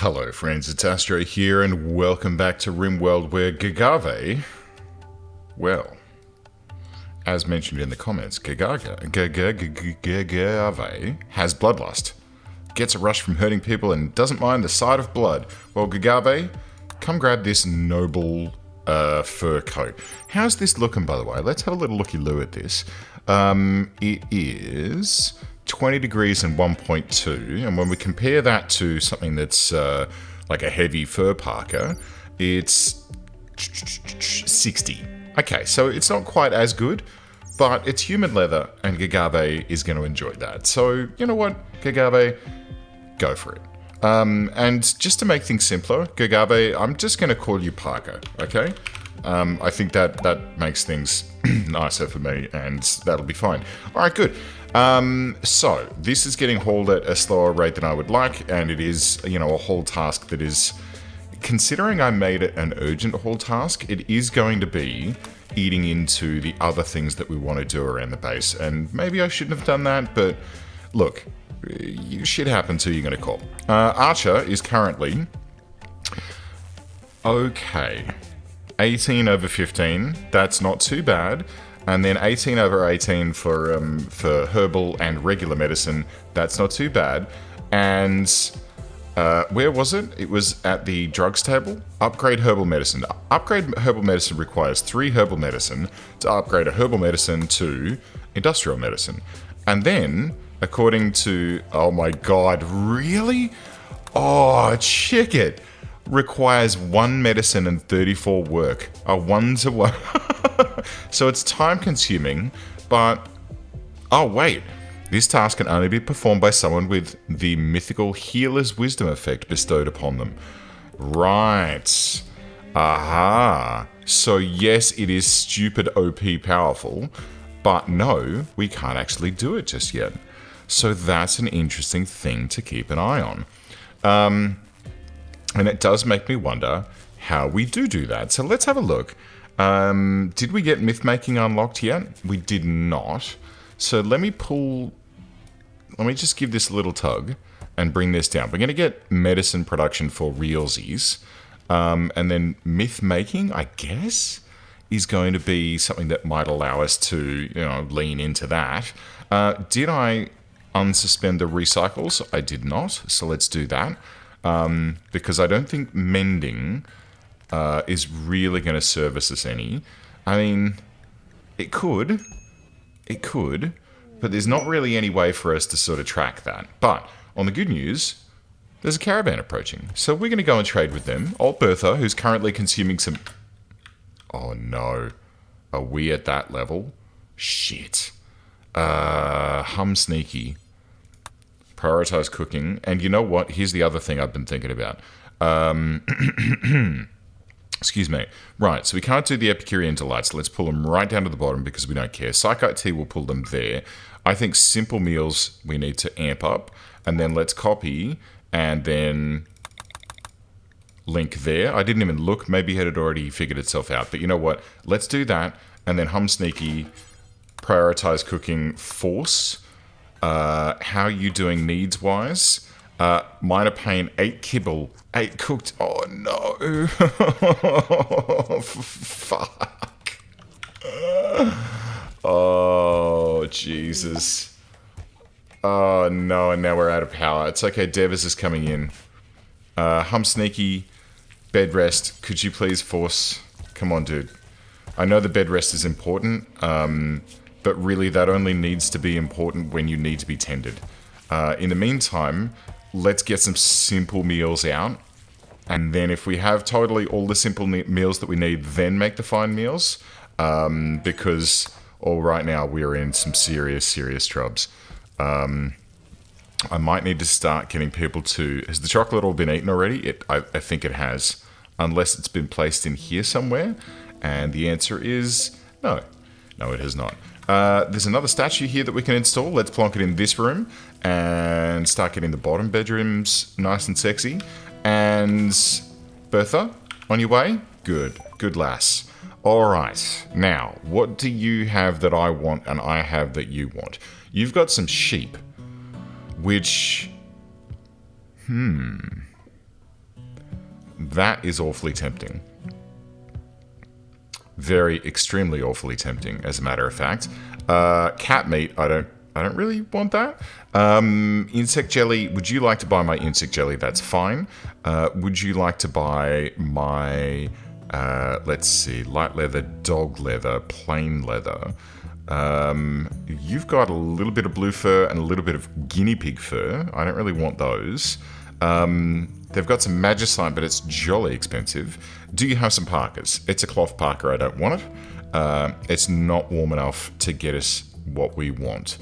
Hello friends, it's Astro here and welcome back to RimWorld where Gagave, well, as mentioned in the comments, Gagave has bloodlust, gets a rush from hurting people and doesn't mind the sight of blood. Well, Gagave, come grab this noble fur coat. How's this looking, by the way? Let's have a little looky-loo at this. It is 20 degrees and 1.2, and when we compare that to something that's like a heavy fur parka, it's 60. Okay, so it's not quite as good, but it's human leather, and Gagave is going to enjoy that. So, you know what, Gagave, go for it. And just to make things simpler, Gagave, I'm just going to call you Parker, okay? I think that makes things nicer for me, and that'll be fine. All right, good. So this is getting hauled at a slower rate than I would like, and it is, you know, a haul task that is, considering I made it an urgent haul task, it is going to be eating into the other things that we want to do around the base, and maybe I shouldn't have done that, but look, shit happens, who you're going to call. Archer is currently okay. 18 over 15, that's not too bad. And then 18 over 18 for herbal and regular medicine, that's not too bad. And where was it? It was at the drugs table. Upgrade herbal medicine. Upgrade herbal medicine requires 3 herbal medicine to upgrade a herbal medicine to industrial medicine. And then, according to, oh my god, really? Oh, check it. Requires 1 medicine and 34 work. A 1-to-1. So it's time consuming, but oh wait, this task can only be performed by someone with the mythical healer's wisdom effect bestowed upon them. Right. Aha. So yes, it is stupid OP powerful, but no, we can't actually do it just yet. So that's an interesting thing to keep an eye on. And it does make me wonder how we do that. So let's have a look. Did we get myth making unlocked yet? We did not. So let me just give this a little tug and bring this down. We're going to get medicine production for realsies. And then myth making, I guess, is going to be something that might allow us to, you know, lean into that. Did I unsuspend the recycles? I did not. So let's do that. Because I don't think mending is really going to service us any. I mean, it could, but there's not really any way for us to sort of track that. But on the good news, there's a caravan approaching. So we're going to go and trade with them. Old Bertha, who's currently consuming some... Oh no. Are we at that level? Shit. Hum sneaky. Prioritize cooking. And you know what? Here's the other thing I've been thinking about. Excuse me. Right, so we can't do the Epicurean delights. Let's pull them right down to the bottom because we don't care. Psychite tea will pull them there. I think simple meals we need to amp up. And then let's copy and then link there. I didn't even look. Maybe it had already figured itself out. But you know what? Let's do that. And then hum sneaky, prioritize cooking, force. How are you doing needs-wise? Minor pain, 8 kibble, 8 cooked. Oh no. Fuck. Oh, Jesus. Oh no, and now we're out of power. It's okay, Devers is coming in. Hum sneaky, bed rest. Could you please force? Come on, dude. I know the bed rest is important, but really that only needs to be important when you need to be tended. In the meantime, let's get some simple meals out. And then if we have totally all the simple meals that we need, then make the fine meals. Because right now we're in some serious trubs. I might need to start getting people to... Has the chocolate all been eaten already? I think it has. Unless it's been placed in here somewhere. And the answer is no. No, it has not. There's another statue here that we can install. Let's plonk it in this room and start getting the bottom bedrooms nice and sexy. And Bertha, on your way? Good lass. All right, now, what do you have that I want and I have that you want? You've got some sheep, which, that is awfully tempting. Very, extremely awfully tempting, as a matter of fact. Cat meat, I don't really want that. Insect jelly, would you like to buy my insect jelly? That's fine. Would you like to buy my, let's see, light leather, dog leather, plain leather? You've got a little bit of blue fur and a little bit of guinea pig fur. I don't really want those. They've got some magicite, but it's jolly expensive. Do you have some parkas? It's a cloth parka. I don't want it. It's not warm enough to get us what we want.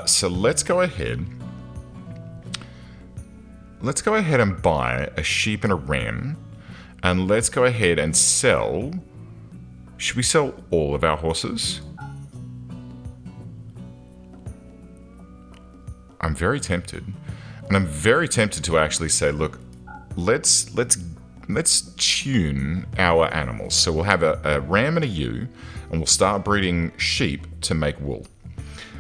So let's go ahead. Let's go ahead and buy a sheep and a ram. And let's go ahead and sell... Should we sell all of our horses? I'm very tempted. And I'm very tempted to actually say, look, let's tune our animals. So we'll have a ram and a ewe, and we'll start breeding sheep to make wool.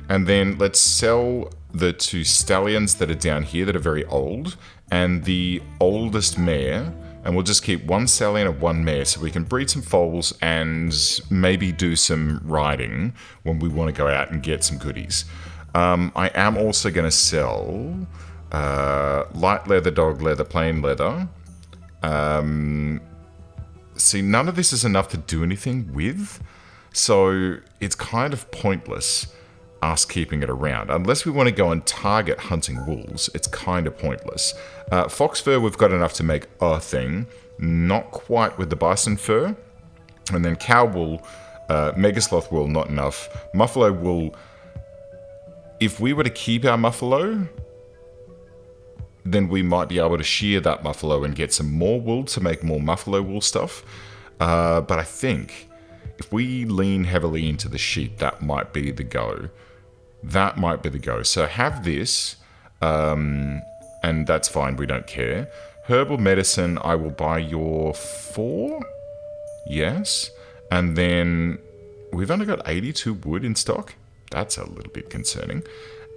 And then let's sell the 2 stallions that are down here that are very old, and the oldest mare, and we'll just keep 1 stallion and 1 mare so we can breed some foals and maybe do some riding when we want to go out and get some goodies. I am also going to sell light leather, dog leather, plain leather. See, none of this is enough to do anything with, so it's kind of pointless us keeping it around. Unless we want to go and target hunting wolves, it's kind of pointless. Fox fur, we've got enough to make a thing. Not quite with the bison fur. And then cow wool, megasloth wool, not enough. Muffalo wool, if we were to keep our muffalo, then we might be able to shear that muffalo and get some more wool to make more muffalo wool stuff. But I think if we lean heavily into the sheep, that might be the go. That might be the go. So have this, and that's fine, we don't care. Herbal medicine, I will buy your 4. Yes. And then we've only got 82 wood in stock. That's a little bit concerning.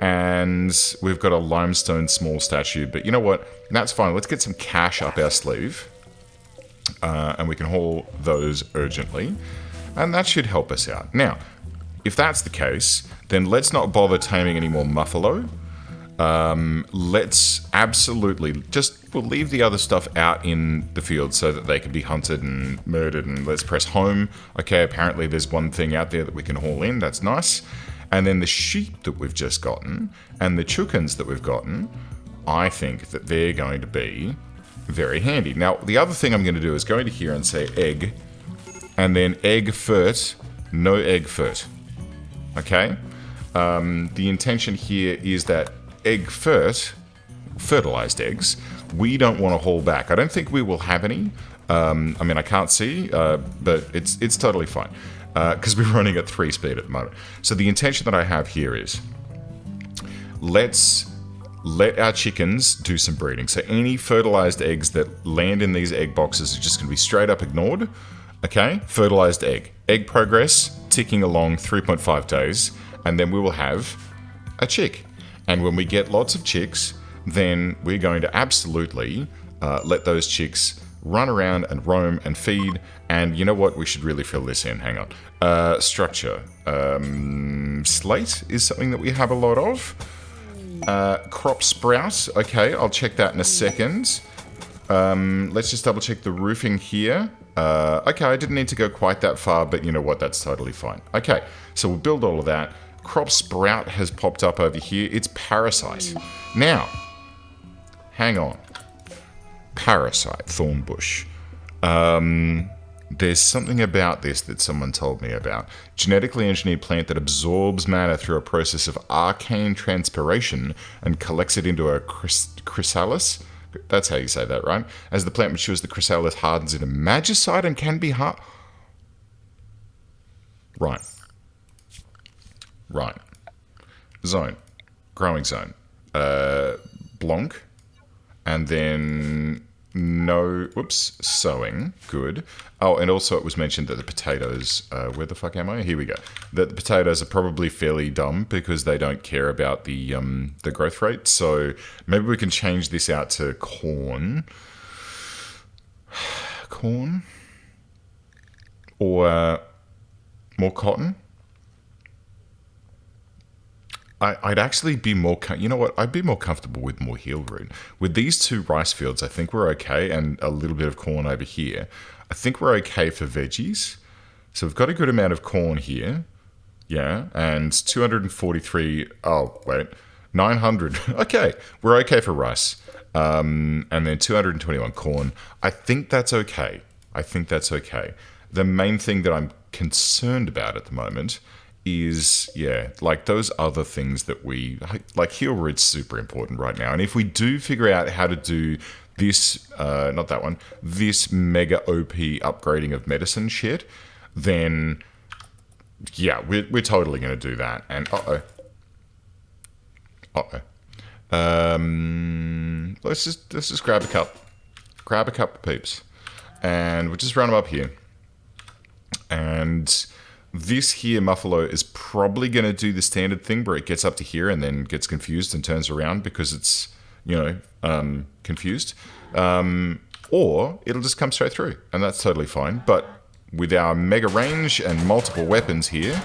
And we've got a limestone small statue. But you know what? That's fine. Let's get some cash up our sleeve. And we can haul those urgently. And that should help us out. Now, if that's the case, then let's not bother taming any more muffalo. Let's absolutely we'll leave the other stuff out in the field so that they can be hunted and murdered, and let's press home. Okay, apparently there's one thing out there that we can haul in. That's nice. And then the sheep that we've just gotten and the chickens that we've gotten, I think that they're going to be very handy. Now, the other thing I'm going to do is go into here and say egg, and then egg fert, no egg fert. Okay? The intention here is that egg fert, fertilized eggs, we don't want to haul back. I don't think we will have any. I mean, I can't see, but it's totally fine. Because we're running at 3 speed at the moment. So the intention that I have here is, let's let our chickens do some breeding. So any fertilized eggs that land in these egg boxes are just going to be straight up ignored. Okay, fertilized egg. Egg progress, ticking along 3.5 days, and then we will have a chick. And when we get lots of chicks, then we're going to absolutely let those chicks run around and roam and feed. And you know what? We should really fill this in. Hang on. Structure. Slate is something that we have a lot of. Crop sprout. Okay, I'll check that in a second. Let's just double check the roofing here. Okay, I didn't need to go quite that far, but you know what? That's totally fine. Okay, so we'll build all of that. Crop sprout has popped up over here. It's parasite. Now, hang on. Parasite, thorn bush. There's something about this that someone told me about. Genetically engineered plant that absorbs matter through a process of arcane transpiration and collects it into a chrysalis. That's how you say that, right? As the plant matures, the chrysalis hardens into magicite and can be hard. Right. Zone. Growing zone. Blonk. And then sowing. Good. Oh, and also it was mentioned that the potatoes, where the fuck am I? Here we go. That the potatoes are probably fairly dumb because they don't care about the growth rate. So maybe we can change this out to corn. corn? Or more cotton? I'd actually be more... You know what? I'd be more comfortable with more heel root. With these 2 rice fields, I think we're okay, and a little bit of corn over here. I think we're okay for veggies. So we've got a good amount of corn here. Yeah, and 243... Oh, wait. 900. Okay, we're okay for rice. And then 221 corn. I think that's okay. The main thing that I'm concerned about at the moment is, yeah, like those other things that we... Like heel root's super important right now. And if we do figure out how to do this, not that one, this mega OP upgrading of medicine shit, then, yeah, we're totally going to do that. And, let's just grab a cup. Grab a cup of peeps. And we'll just run them up here. And this here Muffalo is probably going to do the standard thing where it gets up to here and then gets confused and turns around because it's, you know, confused. Or it'll just come straight through, and that's totally fine. But with our mega range and multiple weapons here,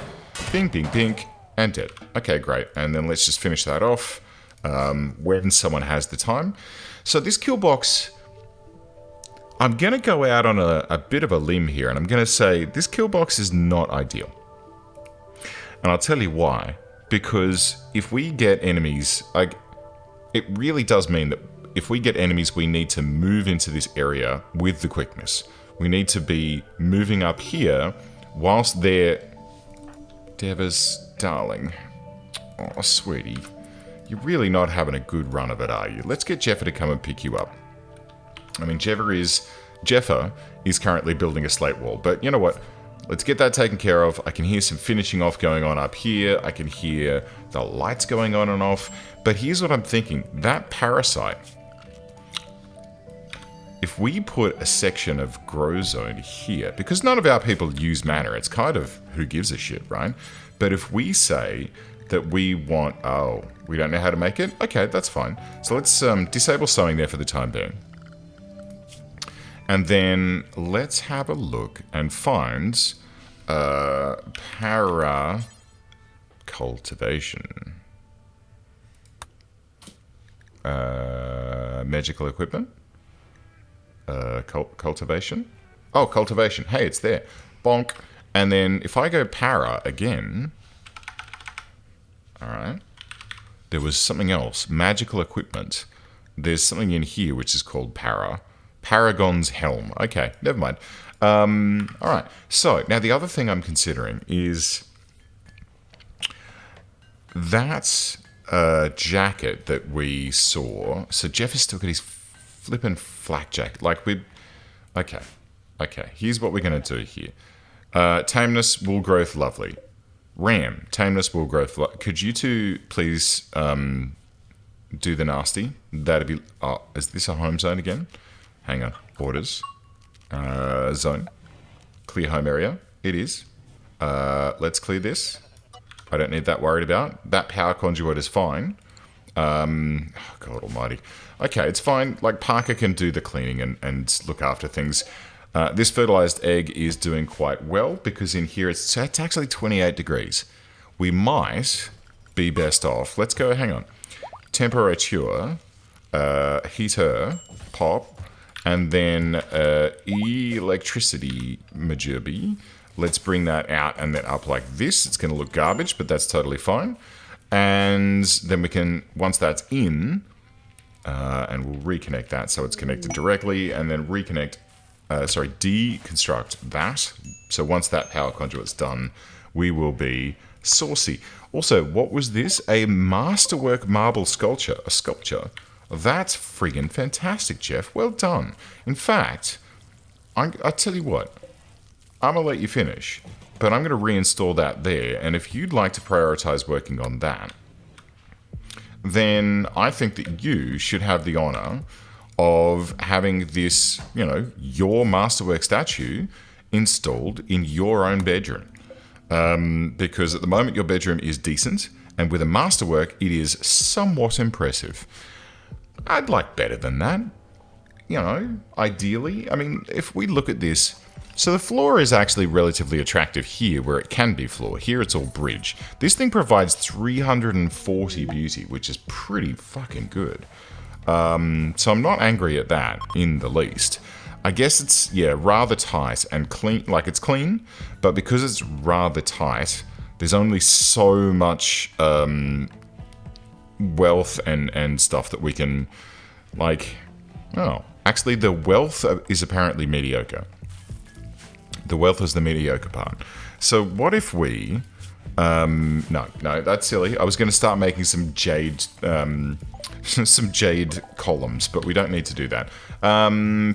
bing, bing, bing, and dead. Okay, great. And then let's just finish that off when someone has the time. So this kill box... I'm going to go out on a bit of a limb here, and I'm going to say this kill box is not ideal. And I'll tell you why. Because if we get enemies, like, it really does mean that if we get enemies, we need to move into this area with the quickness. We need to be moving up here whilst they're... Devas, darling. Oh, sweetie. You're really not having a good run of it, are you? Let's get Jeffa to come and pick you up. I mean, Jeffa is currently building a slate wall, but you know what? Let's get that taken care of. I can hear some finishing off going on up here. I can hear the lights going on and off. But here's what I'm thinking. That parasite, if we put a section of grow zone here, because none of our people use mana, it's kind of who gives a shit, right? But if we say that we want... Oh, we don't know how to make it? Okay, that's fine. So let's disable sowing there for the time being. And then let's have a look and find para cultivation. Magical equipment. Cultivation. Oh, cultivation. Hey, it's there. Bonk. And then if I go para again... Alright. There was something else. Magical equipment. There's something in here which is called para. Paragon's Helm. Okay, never mind. Alright, so now the other thing I'm considering is that jacket that we saw. So Jeff has still got his flippin' flak jacket. Like we... Okay, here's what we're going to do here. Tameness, wool growth, lovely. Ram, tameness, wool growth. Could you two please do the nasty? That'd be... Oh, is this a home zone again? Hang on. Borders. Zone. Clear home area. It is. Let's clear this. I don't need that worried about. That power conduit is fine. Oh, God almighty. Okay, it's fine. Like, Parker can do the cleaning and look after things. This fertilized egg is doing quite well because in here it's actually 28 degrees. We might be best off. Let's go, hang on. Temperature. Heater. Pop. And then electricity majority. Let's bring that out and then up like this. It's going to look garbage, but that's totally fine. And then we can, once that's in, and we'll reconnect that so it's connected directly, and then deconstruct that. So once that power conduit's done, we will be saucy. Also, what was this? A masterwork marble sculpture. A sculpture. That's friggin' fantastic, Jeff. Well done. In fact, I tell you what, I'm going to let you finish, but I'm going to reinstall that there, and if you'd like to prioritize working on that, then I think that you should have the honor of having this, you know, your masterwork statue installed in your own bedroom. Because at the moment your bedroom is decent, and with a masterwork it is somewhat impressive. I'd like better than that. you know, ideally, I mean, if we look at this, so the floor is actually relatively attractive here where it can be floor. Here it's all bridge. This thing provides 340 beauty, which is pretty fucking good. So I'm not angry at that in the least. I guess it's, yeah, rather tight and clean, like it's clean, but because it's rather tight, there's only so much wealth and stuff that we can, like, oh, actually the wealth is apparently mediocre. The wealth is the mediocre part. So what if we, no, that's silly. I was going to start making some jade, some jade columns, but we don't need to do that.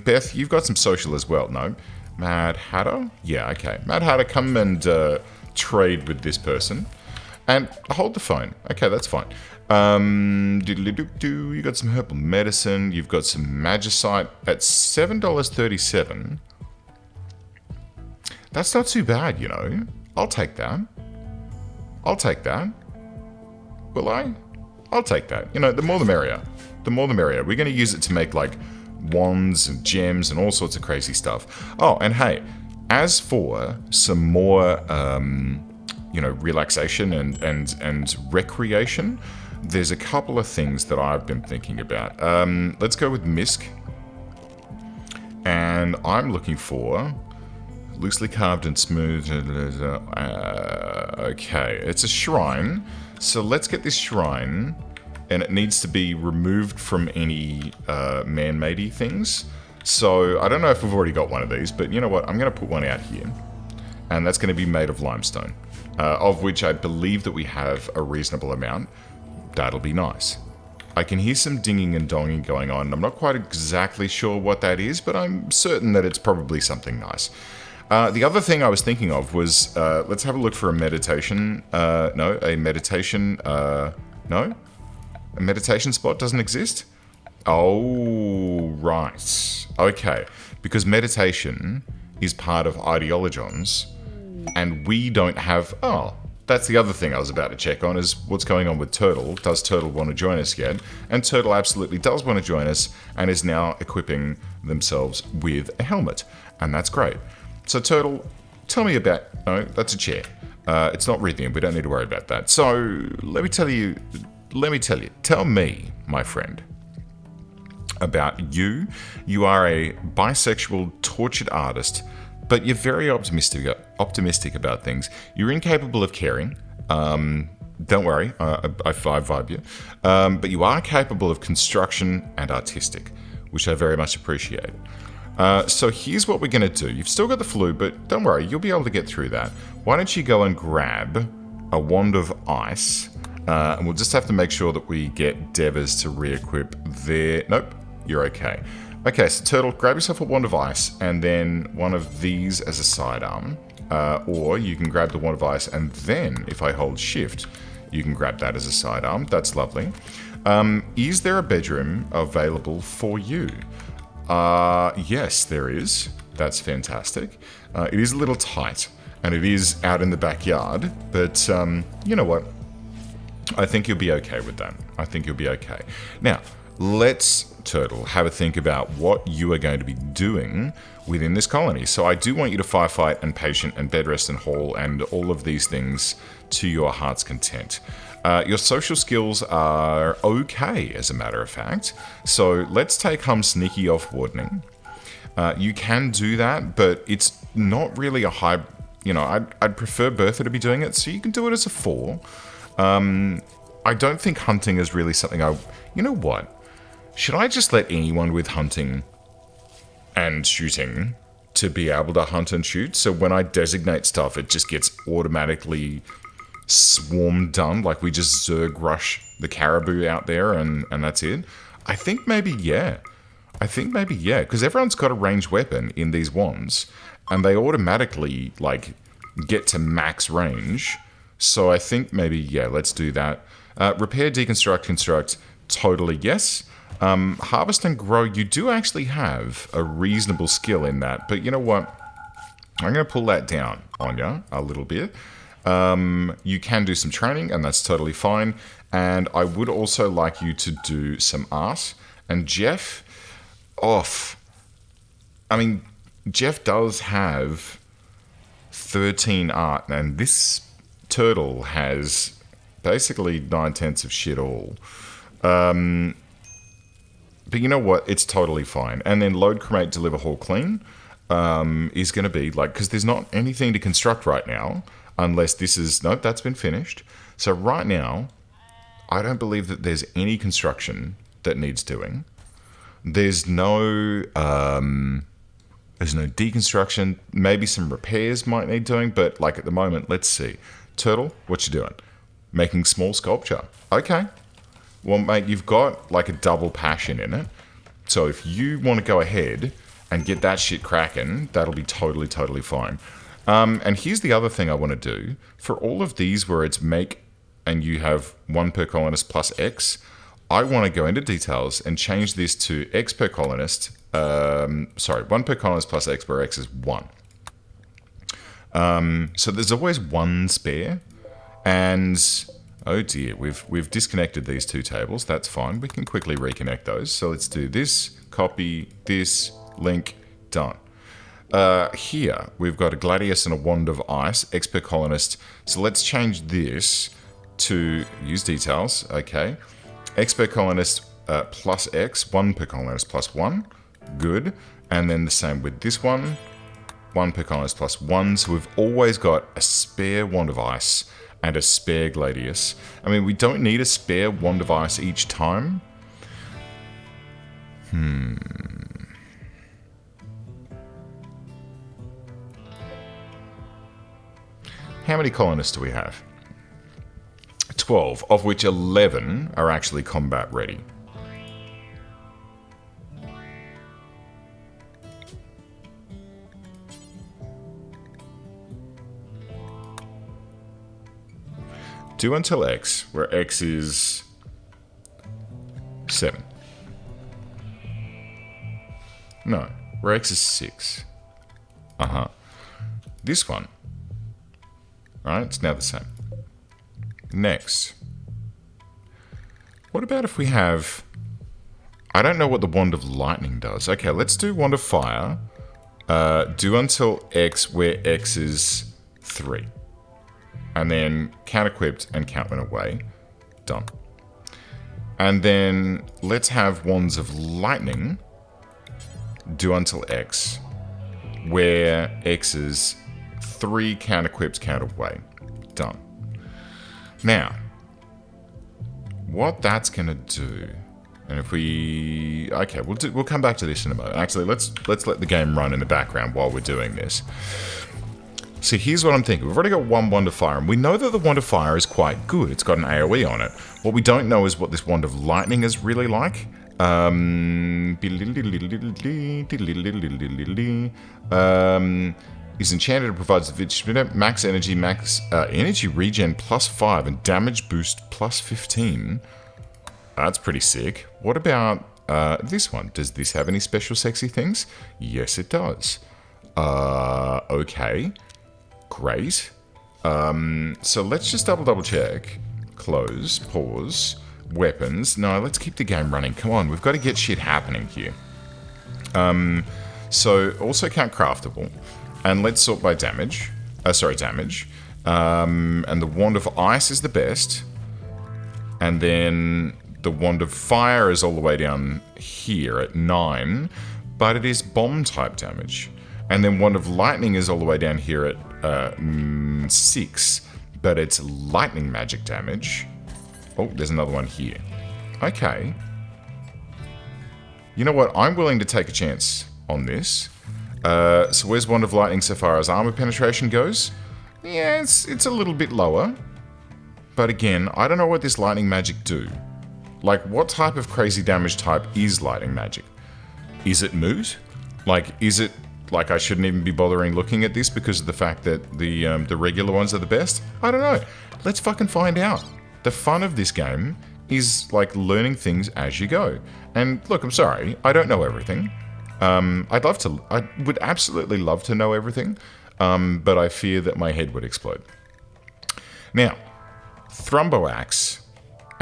Beth, you've got some social as well, no? Mad Hatter? Yeah, okay. Mad Hatter, come and trade with this person. And hold the phone. Okay, that's fine. You got some herbal medicine. You've got some magicite at $7.37. That's not too bad, you know. I'll take that. I'll take that. Will I? I'll take that. You know, the more the merrier. The more the merrier. We're going to use it to make, like, wands and gems and all sorts of crazy stuff. Oh, and hey, as for some more, you know, relaxation and recreation, there's a couple of things that I've been thinking about. Let's go with Misk. And I'm looking for... loosely carved and smooth. Okay, it's a shrine. So let's get this shrine, and it needs to be removed from any man-made-y things. So I don't know if we've already got one of these, but you know what? I'm going to put one out here, and that's going to be made of limestone, of which I believe that we have a reasonable amount. That'll be nice. I can hear some dinging and donging going on. I'm not quite exactly sure what that is, but I'm certain that it's probably something nice. The other thing I was thinking of was, let's have a look for a meditation, no, a meditation, no? A meditation spot doesn't exist? Oh, right. Okay, because meditation is part of ideologions, and we don't have, oh, that's the other thing I was about to check on, is what's going on with Turtle. Does Turtle want to join us yet? And Turtle absolutely does want to join us, and is now equipping themselves with a helmet, and that's great. So, Turtle, tell me about... No, that's a chair. It's not Rhythium. We don't need to worry about that. So, let me tell you... Tell me, my friend, about you. You are a bisexual, tortured artist, but you're very optimistic about things. You're incapable of caring. Don't worry, I vibe you. But you are capable of construction and artistic, which I very much appreciate. So here's what we're going to do. You've still got the flu, but don't worry, you'll be able to get through that. Why don't you go and grab a wand of ice, and we'll just have to make sure that we get Devers to re-equip their... Nope, you're okay. Okay, so Turtle, grab yourself a wand of ice, and then one of these as a sidearm. Or you can grab the wand of ice, and then, if I hold shift, you can grab that as a sidearm. That's lovely. Is there a bedroom available for you? Yes, there is. That's fantastic. It is a little tight, and it is out in the backyard, but you know what? I think you'll be okay with that. I think you'll be okay. Now, let's, Turtle, have a think about what you are going to be doing within this colony. So I do want you to firefight and patient and bed rest and haul and all of these things to your heart's content. Your social skills are okay, as a matter of fact. So let's take home sneaky off wardening. You can do that, but it's not really a high... You know, I'd prefer Bertha to be doing it, so you can do it as a 4. I don't think hunting is really something I... You know what? Should I just let anyone with hunting and shooting to be able to hunt and shoot? So when I designate stuff, it just gets automatically... swarm done, like we just Zerg rush the caribou out there and that's it. I think maybe yeah, because everyone's got a ranged weapon in these wands, and they automatically like get to max range. So I think maybe yeah, let's do that. Repair, deconstruct, construct, totally yes. Harvest and grow, you do actually have a reasonable skill in that, but you know what? I'm going to pull that down on you a little bit. You can do some training, and that's totally fine. And I would also like you to do some art. And Jeff, off. I mean, Jeff does have 13 art, and this turtle has basically 9/10 of shit all. But you know what? It's totally fine. And then load, cremate, deliver, haul, clean is going to be like, because there's not anything to construct right now, unless this is, nope, that's been finished. So right now, I don't believe that there's any construction that needs doing. There's no deconstruction. Maybe some repairs might need doing, but like at the moment, let's see. Turtle, what you doing? Making small sculpture. Okay. Well, mate, you've got like a double passion in it. So if you want to go ahead and get that shit cracking, that'll be totally, totally fine. And here's the other thing I want to do. For all of these where it's make and you have 1 per colonist plus X, I want to go into details and change this to X per colonist. 1 per colonist plus X, where X is 1. So there's always 1 spare. And oh dear, we've disconnected these 2 tables. That's fine. We can quickly reconnect those. So let's do this, copy, this, link, done. Here, we've got a gladius and a wand of ice, X per colonist. So let's change this to use details. Okay. X per colonist plus X, 1 per colonist plus 1. Good. And then the same with this one, 1 per colonist plus 1. So we've always got a spare wand of ice and a spare gladius. I mean, we don't need a spare wand of ice each time. How many colonists do we have? 12, of which 11 are actually combat ready. Do until X, where X is 7. No, where X is 6. This one. Right, it's now the same. Next. What about if we have... I don't know what the Wand of Lightning does. Okay, let's do Wand of Fire. Do until X, where X is 3. And then count equipped and count when away. Done. And then let's have Wands of Lightning. Do until X, where X is 3, count equipped, count away. Done. Now, what that's gonna do, and if we, okay, we'll come back to this in a moment. Actually, let's let the game run in the background while we're doing this. So here's what I'm thinking. We've already got 1 Wand of Fire, and we know that the Wand of Fire is quite good. It's got an AoE on it. What we don't know is what this Wand of Lightning is really like. Is enchanted and provides max energy, energy regen plus 5 and damage boost plus 15. That's pretty sick. What about this one? Does this have any special sexy things? Yes, it does. Okay. Great. So let's just double check. Close, pause, weapons. No, let's keep the game running. Come on, we've got to get shit happening here. So also count craftable. And let's sort by damage. Damage. And the Wand of Ice is the best. And then the Wand of Fire is all the way down here at 9. But it is bomb type damage. And then Wand of Lightning is all the way down here at 6. But it's lightning magic damage. Oh, there's another one here. Okay. You know what? I'm willing to take a chance on this. So where's Wand of Lightning so far as armor penetration goes? Yeah, it's a little bit lower. But again, I don't know what this lightning magic do. Like, what type of crazy damage type is lightning magic? Is it moot? Like, is it like I shouldn't even be bothering looking at this because of the fact that the regular ones are the best? I don't know. Let's fucking find out. The fun of this game is like learning things as you go. And look, I'm sorry, I don't know everything. I would absolutely love to know everything, but I fear that my head would explode. Now, Thrumbo Axe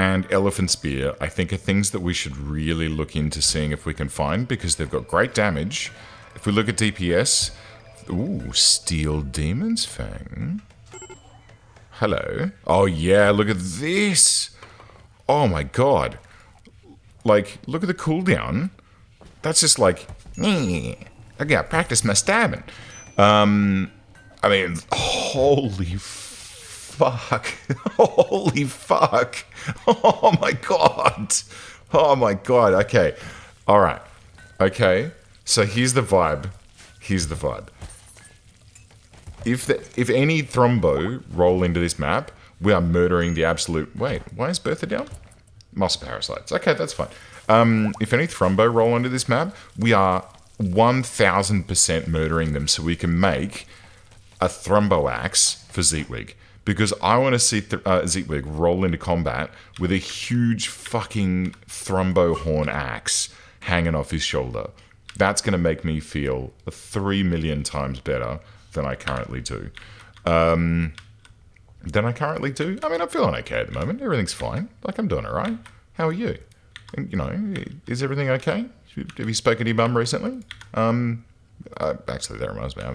and elephant spear, I think, are things that we should really look into seeing if we can find, because they've got great damage. If we look at DPS, ooh, steel demon's fang. Hello. Oh yeah, look at this. Oh my god. Like, look at the cooldown. That's just like, I gotta practice my stabbing. I mean, holy fuck. Holy fuck. Oh my god. Oh my god. Okay. Alright. Okay. So here's the vibe. Here's the vibe. If any Thrombo roll into this map, we are murdering the absolute... Wait, why is Bertha down? Moss parasites. Okay, that's fine. If any Thrombo roll into this map, we are 1000% murdering them so we can make a Thrombo axe for Zeetwig. Because I want to see Zeetwig roll into combat with a huge fucking Thrombo horn axe hanging off his shoulder. That's going to make me feel 3 million times better than I currently do. I mean, I'm feeling okay at the moment. Everything's fine. Like, I'm doing all right. How are you? You know, is everything okay? Have you spoken to your mum recently? Actually, that reminds me. I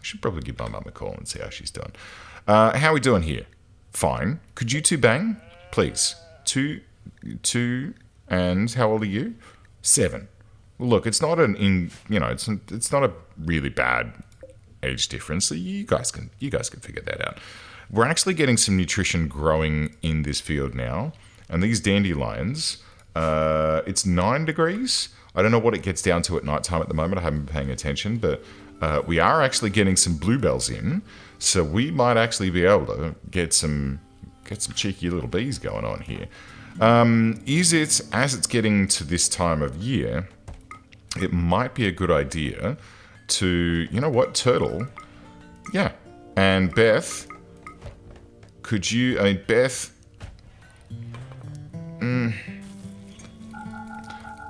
should probably give my mum a call and see how she's doing. How are we doing here? Fine. Could you two bang? Please. Two, and how old are you? 7. Look, it's not it's not a really bad age difference. So you guys can figure that out. We're actually getting some nutrition growing in this field now, and these dandelions, it's 9 degrees. I don't know what it gets down to at nighttime at the moment. I haven't been paying attention, but we are actually getting some bluebells in, so we might actually be able to get some cheeky little bees going on here. As it's getting to this time of year, it might be a good idea to, you know what, Turtle, yeah, and Beth, could you, Beth,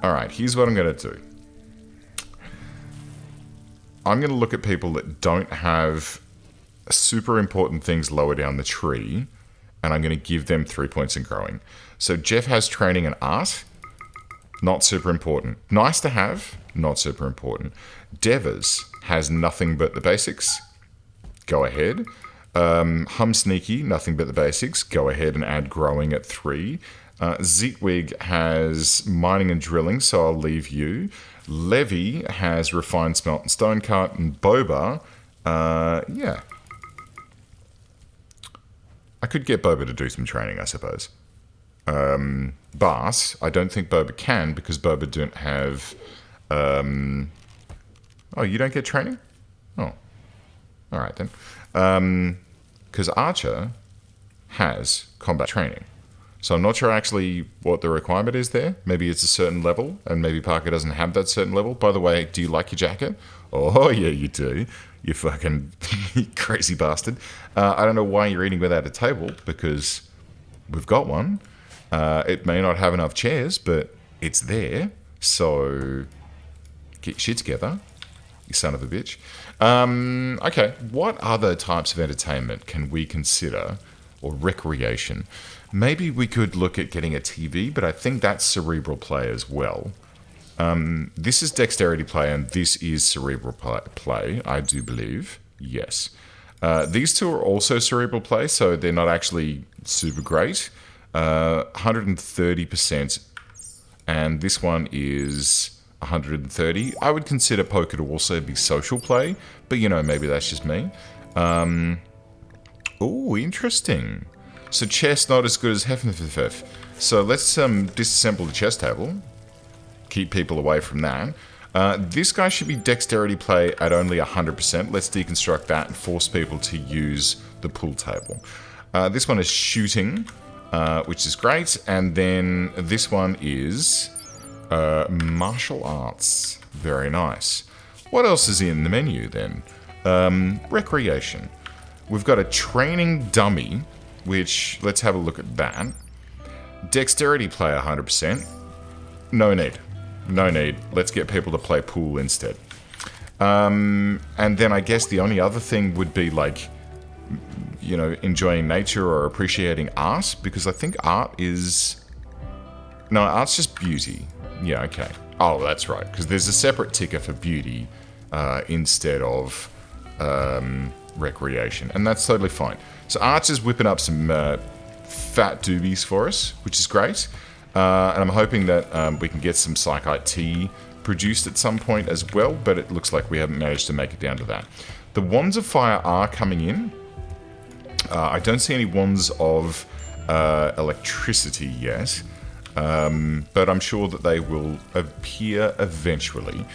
alright, here's what I'm going to do. I'm going to look at people that don't have super important things lower down the tree, and I'm going to give them 3 points in growing. So Jeff has training in art, not super important. Nice to have, not super important. Devers has nothing but the basics. Go ahead. Hum Sneaky, nothing but the basics. Go ahead and add growing at 3. Zeetwig has mining and drilling, so I'll leave you. Levy has refined smelt and stone cut, and Boba, yeah. I could get Boba to do some training, I suppose. Bass, I don't think Boba can, because Boba don't have... oh, you don't get training? Oh. Alright then. Because Archer has combat training. So I'm not sure actually what the requirement is there. Maybe it's a certain level, and maybe Parker doesn't have that certain level. By the way, do you like your jacket? Oh, yeah, you do. You fucking crazy bastard. I don't know why you're eating without a table, because we've got one. It may not have enough chairs, but it's there. So get your shit together, you son of a bitch. Okay, what other types of entertainment can we consider, or recreation? Maybe we could look at getting a TV, but I think that's cerebral play as well. This is dexterity play, and this is cerebral play, I do believe. Yes. These two are also cerebral play, so they're not actually super great. 130%, and this one is 130. I would consider poker to also be social play, but you know, maybe that's just me. Oh, interesting. So chess not as good as Hefnefef. So let's disassemble the chess table. Keep people away from that. This guy should be dexterity play at only 100%. Let's deconstruct that and force people to use the pool table. This one is shooting, which is great. And then this one is martial arts. Very nice. What else is in the menu then? Recreation. We've got a training dummy, which, let's have a look at that. Dexterity play 100%. No need. No need. Let's get people to play pool instead. And then I guess the only other thing would be like, you know, enjoying nature or appreciating art, because I think art is... No, art's just beauty. Yeah, okay. Oh, that's right, because there's a separate ticker for beauty instead of recreation, and that's totally fine. So art's is whipping up some fat doobies for us, which is great. And I'm hoping that we can get some Psychite tea produced at some point as well, but it looks like we haven't managed to make it down to that. The Wands of Fire are coming in. I don't see any Wands of Electricity yet, but I'm sure that they will appear eventually.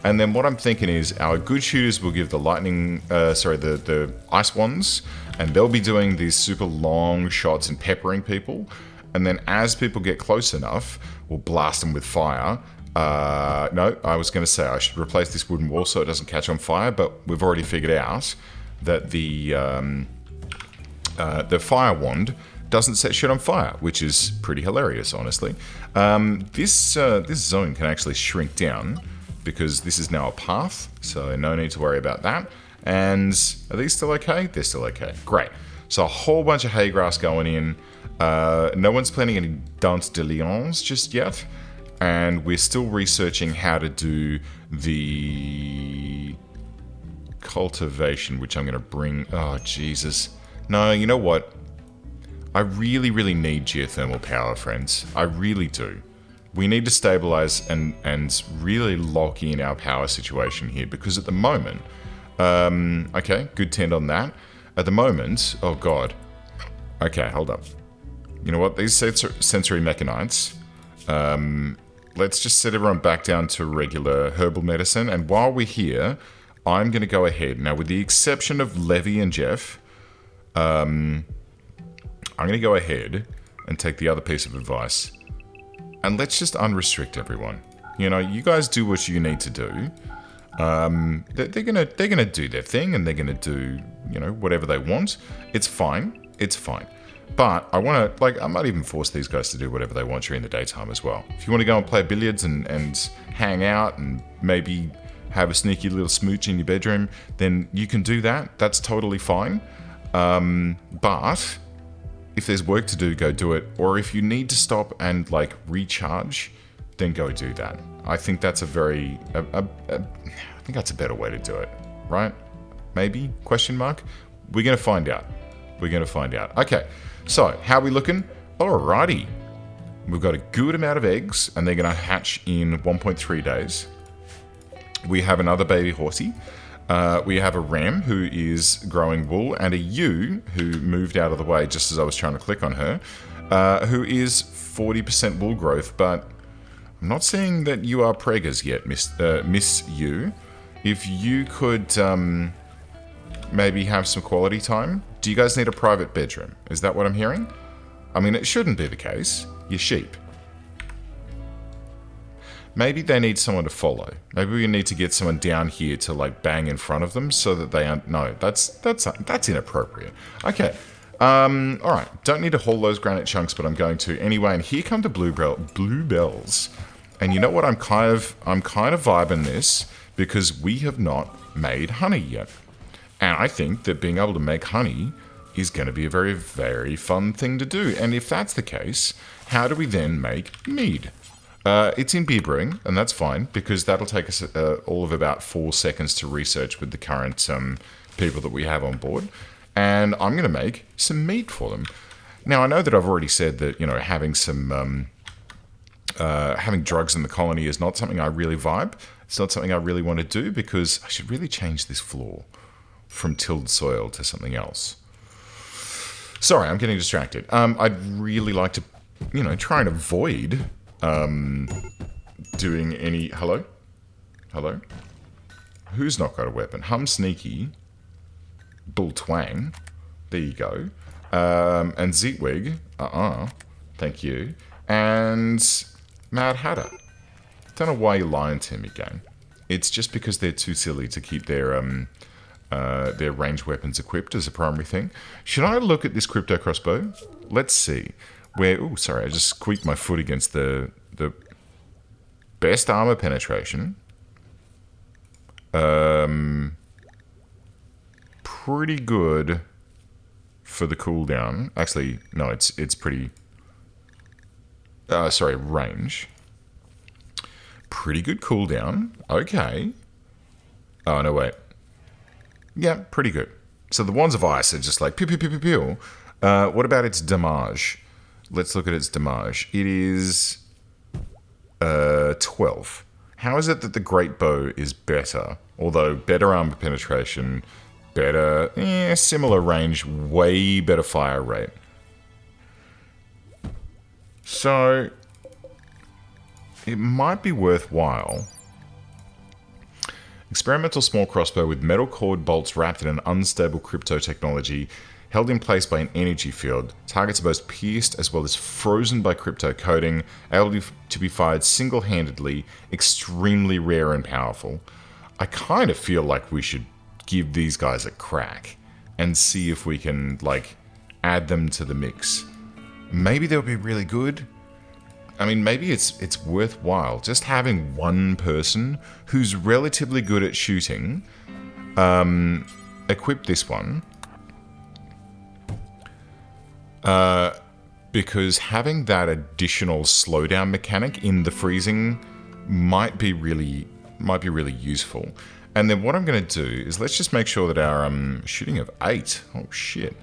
And then what I'm thinking is our good shooters will give the lightning, the ice wands, and they'll be doing these super long shots and peppering people. And then as people get close enough, we'll blast them with fire. No, I was going to say I should replace this wooden wall so it doesn't catch on fire, but we've already figured out that the fire wand doesn't set shit on fire, which is pretty hilarious, honestly. This zone can actually shrink down because this is now a path, so no need to worry about that. And are these still okay? They're still okay. Great. So a whole bunch of hay grass going in. No one's planning any dance de lions just yet, and we're still researching how to do the cultivation, which I'm going to bring. Oh, Jesus. No, you know what? I really, really need geothermal power, friends. I really do. We need to stabilize and really lock in our power situation here, because at the moment, okay, good tend on that. At the moment, oh God. Okay, hold up. You know what? These sensory mechanites, let's just set everyone back down to regular herbal medicine. And while we're here, I'm going to go ahead. Now, with the exception of Levy and Jeff, I'm going to go ahead and take the other piece of advice. And let's just unrestrict everyone. You know, you guys do what you need to do. They're gonna do their thing, and they're gonna do, you know, whatever they want. It's fine. It's fine. But I want to, like, I might even force these guys to do whatever they want during the daytime as well. If you want to go and play billiards and hang out and maybe have a sneaky little smooch in your bedroom, then you can do that. That's totally fine. But if there's work to do, go do it. Or if you need to stop and, like, recharge, then go do that. I think that's I think that's a better way to do it, right? Maybe? Question mark? We're going to find out. We're going to find out. Okay, so how are we looking? Alrighty. We've got a good amount of eggs, and they're going to hatch in 1.3 days. We have another baby horsey. We have a ram who is growing wool, and a ewe who moved out of the way just as I was trying to click on her, who is 40% wool growth, but I'm not seeing that you are preggers yet, Miss Ewe. If you could maybe have some quality time. Do you guys need a private bedroom? Is that what I'm hearing? I mean, it shouldn't be the case. You're sheep. Maybe they need someone to follow. Maybe we need to get someone down here to, like, bang in front of them so that they aren't... No, that's inappropriate. Okay. All right. Don't need to haul those granite chunks, but I'm going to anyway. And here come the bluebells. And you know what? I'm kind of vibing this because we have not made honey yet. And I think that being able to make honey is going to be a very, very fun thing to do. And if that's the case, how do we then make mead? It's in beer brewing, and that's fine, because that'll take us all of about 4 seconds to research with the current people that we have on board. And I'm going to make some mead for them. Now, I know that I've already said that, you know, having some... having drugs in the colony is not something I really vibe. It's not something I really want to do, because I should really change this floor from tilled soil to something else. Sorry, I'm getting distracted. I'd really like to, you know, try and avoid doing any... Hello? Hello? Who's not got a weapon? Hum Sneaky. Bull Twang. There you go. And Zitwig. Thank you. And Mad Hatter. Don't know why you're lying to me, gang. It's just because they're too silly to keep their ranged weapons equipped as a primary thing. Should I look at this crypto crossbow? Let's see. Where? Oh, sorry, I just squeaked my foot against the best armor penetration. Pretty good for the cooldown. Actually, no, it's pretty... sorry, range. Pretty good cooldown. Okay. Oh, no, wait. Yeah, pretty good. So the Wands of Ice are just like pew, pew, pew, pew, pew. What about its damage? Let's look at its damage. It is 12. How is it that the Great Bow is better? Although better armor penetration, better, similar range, way better fire rate. So it might be worthwhile. Experimental small crossbow with metal cord bolts wrapped in an unstable crypto technology held in place by an energy field. Targets are both pierced as well as frozen by crypto coating, able to be fired single-handedly, extremely rare and powerful. I kind of feel like we should give these guys a crack and see if we can, like, add them to the mix. Maybe they'll be really good. I mean, maybe it's worthwhile just having one person who's relatively good at shooting equip this one. Because having that additional slowdown mechanic in the freezing might be really useful. And then what I'm going to do is let's just make sure that our shooting of 8. Oh shit.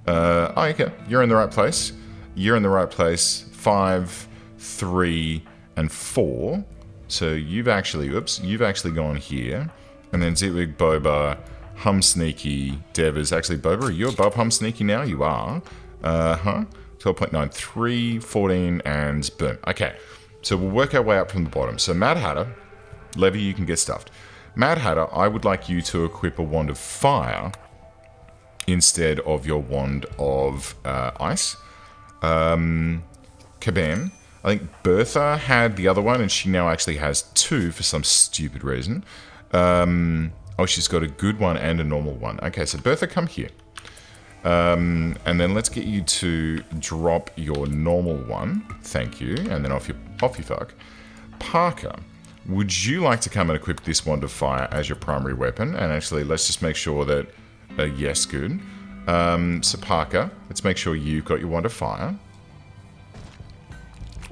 Oh, okay. You're in the right place. You're in the right place. 5, 3, and 4. So you've actually gone here. And then Zitwig, Boba, Hum Sneaky, Devers. Actually, Boba, are you above Hum Sneaky now? You are. 12.93, 14, and boom. Okay, so we'll work our way up from the bottom. So Mad Hatter, Levy, you can get stuffed. Mad Hatter, I would like you to equip a Wand of Fire instead of your Wand of Ice. Kabam. I think Bertha had the other one, and she now actually has 2 for some stupid reason. Oh, she's got a good one and a normal one. Okay, so Bertha, come here. And then let's get you to drop your normal one. Thank you. And then off you fuck. Parker, would you like to come and equip this Wand of Fire as your primary weapon? And actually, let's just make sure that... yes, good. So Parker, let's make sure you've got your Wand of Fire.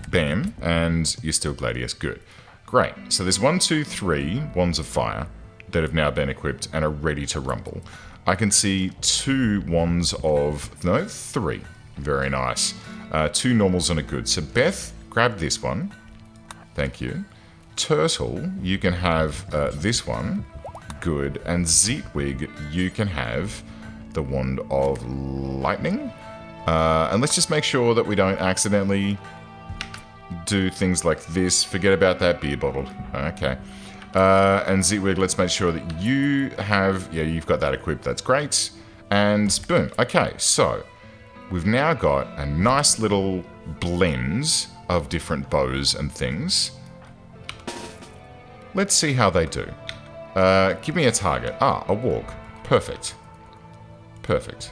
Bam. And you're still Gladius. Good. Great. So there's 1, 2, 3 Wands of Fire that have now been equipped and are ready to rumble. I can see 2 wands of... No, 3. Very nice. 2 normals and a good. So Beth, grab this one. Thank you. Turtle, you can have this one. Good. And Zitwig, you can have the Wand of Lightning. And let's just make sure that we don't accidentally do things like this. Forget about that beer bottle. Okay. And Zitwig, let's make sure that you have... Yeah, you've got that equipped. That's great. And boom. Okay, so we've now got a nice little blend of different bows and things. Let's see how they do. Give me a target. Ah, a walk. Perfect. Perfect.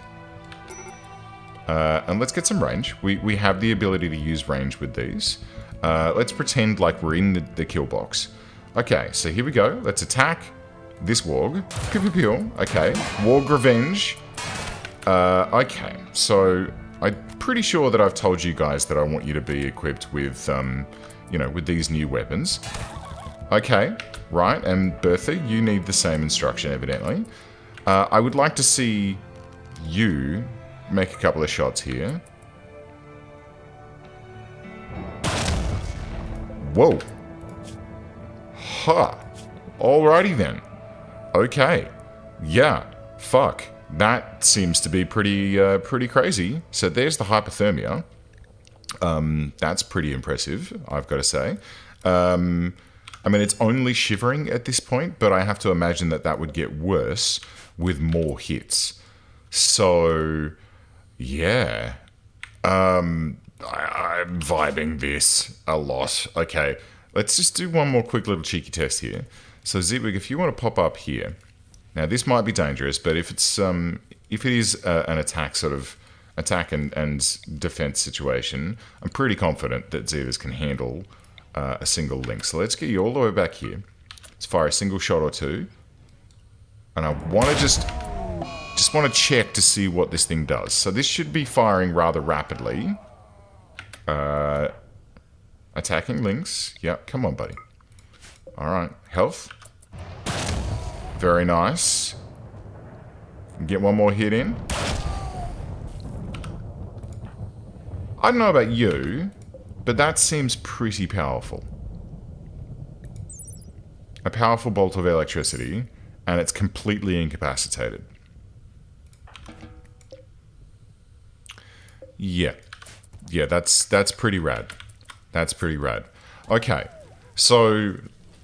And let's get some range. We have the ability to use range with these. Let's pretend like we're in the kill box. Okay, so here we go. Let's attack this warg. Pew, pew, pew. Okay, warg revenge. Okay, so I'm pretty sure that I've told you guys that I want you to be equipped with, you know, with these new weapons. Okay, right, and Bertha, you need the same instruction, evidently. I would like to see you make a couple of shots here. Whoa. Ha. Alrighty then. Okay. Yeah. Fuck. That seems to be pretty crazy. So there's the hypothermia. That's pretty impressive, I've got to say. I mean, it's only shivering at this point, but I have to imagine that that would get worse with more hits. So, yeah. I'm vibing this a lot. Okay. Let's just do one more quick little cheeky test here. So Zitwig, if you want to pop up here, now this might be dangerous, but if it's if it is an attack and defense situation, I'm pretty confident that Zetas can handle a single link. So let's get you all the way back here. Let's fire a single shot or 2, and I want to just Just want to check to see what this thing does. So this should be firing rather rapidly. Attacking links. Yep, come on, buddy. Alright, health. Very nice. Get one more hit in. I don't know about you, but that seems pretty powerful. A powerful bolt of electricity, and it's completely incapacitated. Yeah. Yeah, that's pretty rad. That's pretty rad. Okay, so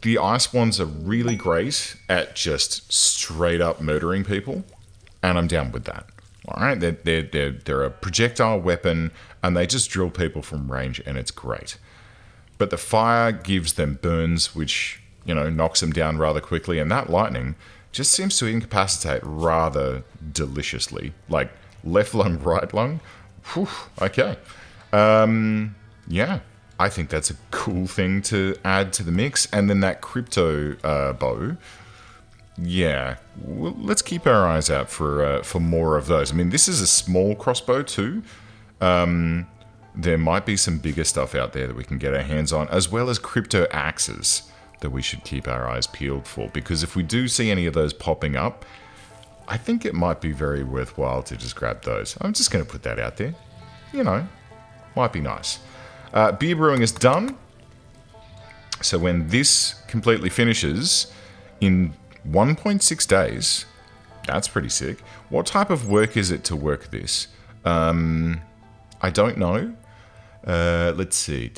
the ice ones are really great at just straight up murdering people, and I'm down with that. All right, they're a projectile weapon, and they just drill people from range, and it's great. But the fire gives them burns, which, you know, knocks them down rather quickly, and that lightning just seems to incapacitate rather deliciously. Like, left lung, right lung. Whew, okay. Yeah, I think that's a cool thing to add to the mix. And then that crypto bow. Yeah, well, let's keep our eyes out for more of those. I mean, this is a small crossbow too. There might be some bigger stuff out there that we can get our hands on, as well as crypto axes that we should keep our eyes peeled for. Because if we do see any of those popping up, I think it might be very worthwhile to just grab those. I'm just going to put that out there. You know, might be nice. Beer brewing is done. So when this completely finishes in 1.6 days, that's pretty sick. What type of work is it to work this? I don't know. Let's see.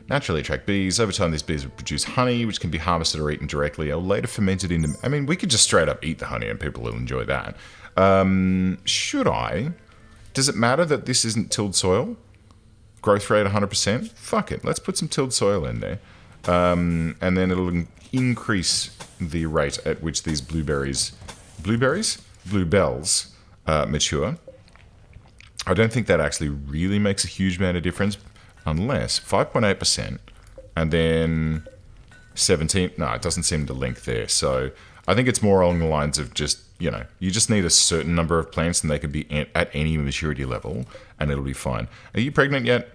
Naturally attract bees. Over time, these bees will produce honey, which can be harvested or eaten directly, or later fermented into... I mean, we could just straight up eat the honey and people will enjoy that. Should I? Does it matter that this isn't tilled soil? Growth rate 100%? Fuck it. Let's put some tilled soil in there. And then it'll increase the rate at which these bluebells mature. I don't think that actually really makes a huge amount of difference, unless 5.8% and then 17. No, it doesn't seem to link there. So I think it's more along the lines of just, you know, you just need a certain number of plants and they could be at any maturity level and it'll be fine. Are you pregnant yet?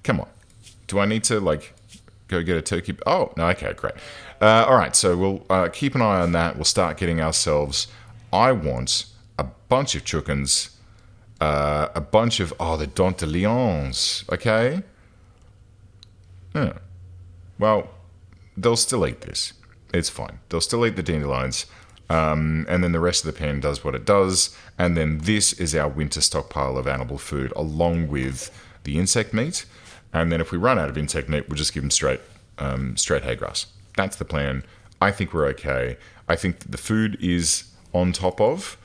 Come on. Do I need to, like, go get a turkey? Oh, no, okay, great. All right, so we'll keep an eye on that. We'll start getting ourselves... I want a bunch of chickens, a bunch of... Oh, the dandelions, okay? Yeah. Well, they'll still eat this. It's fine. They'll still eat the dandelions. And then the rest of the pen does what it does. And then this is our winter stockpile of animal food, along with the insect meat. And then if we run out of insect meat, we'll just give them straight hay grass. That's the plan. I think we're okay. I think the food is on top of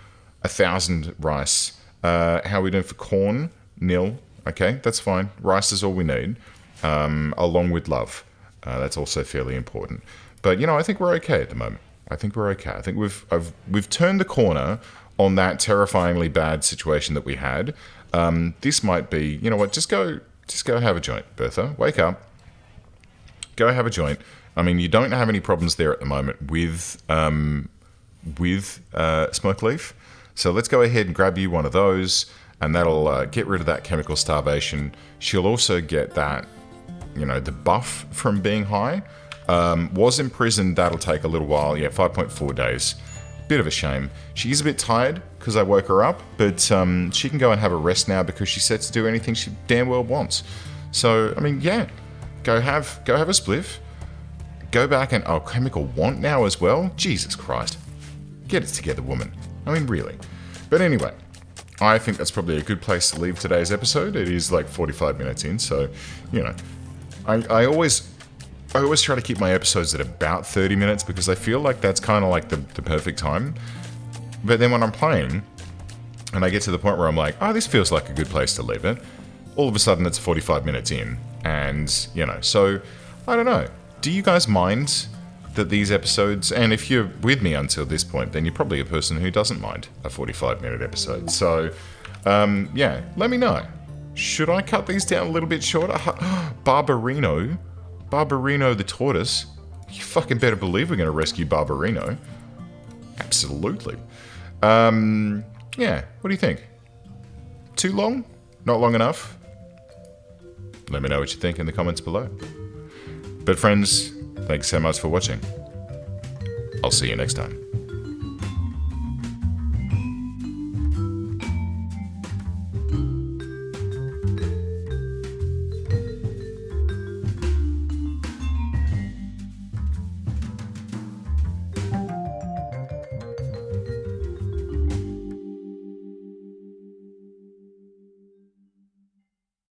1,000 rice. How are we doing for corn? 0. Okay, that's fine. Rice is all we need, along with love. That's also fairly important. But, you know, I think we're okay at the moment. I think we're okay. I think we've turned the corner on that terrifyingly bad situation that we had. This might be, you know what, just go have a joint, Bertha. Wake up. Go have a joint. I mean, you don't have any problems there at the moment with smoke leaf. So let's go ahead and grab you one of those, and that'll get rid of that chemical starvation. She'll also get that, you know, the buff from being high. Was imprisoned, that'll take a little while. Yeah, 5.4 days. Bit of a shame. She is a bit tired because I woke her up, but she can go and have a rest now because she's set to do anything she damn well wants. So, I mean, yeah, go have a spliff. Go back and, chemical want now as well? Jesus Christ. Get it together, woman. I mean, really. But anyway, I think that's probably a good place to leave today's episode. It is like 45 minutes in, so, you know, I always try to keep my episodes at about 30 minutes because I feel like that's kind of like the perfect time. But then when I'm playing and I get to the point where I'm like, oh, this feels like a good place to leave it, all of a sudden it's 45 minutes in. And, you know, so I don't know. Do you guys mind that these episodes, and if you're with me until this point, then you're probably a person who doesn't mind a 45-minute episode. So, yeah, let me know. Should I cut these down a little bit shorter? Barbarino the tortoise. You fucking better believe we're going to rescue Barbarino. Absolutely. Yeah, what do you think? Too long? Not long enough? Let me know what you think in the comments below. But friends, thanks so much for watching. I'll see you next time.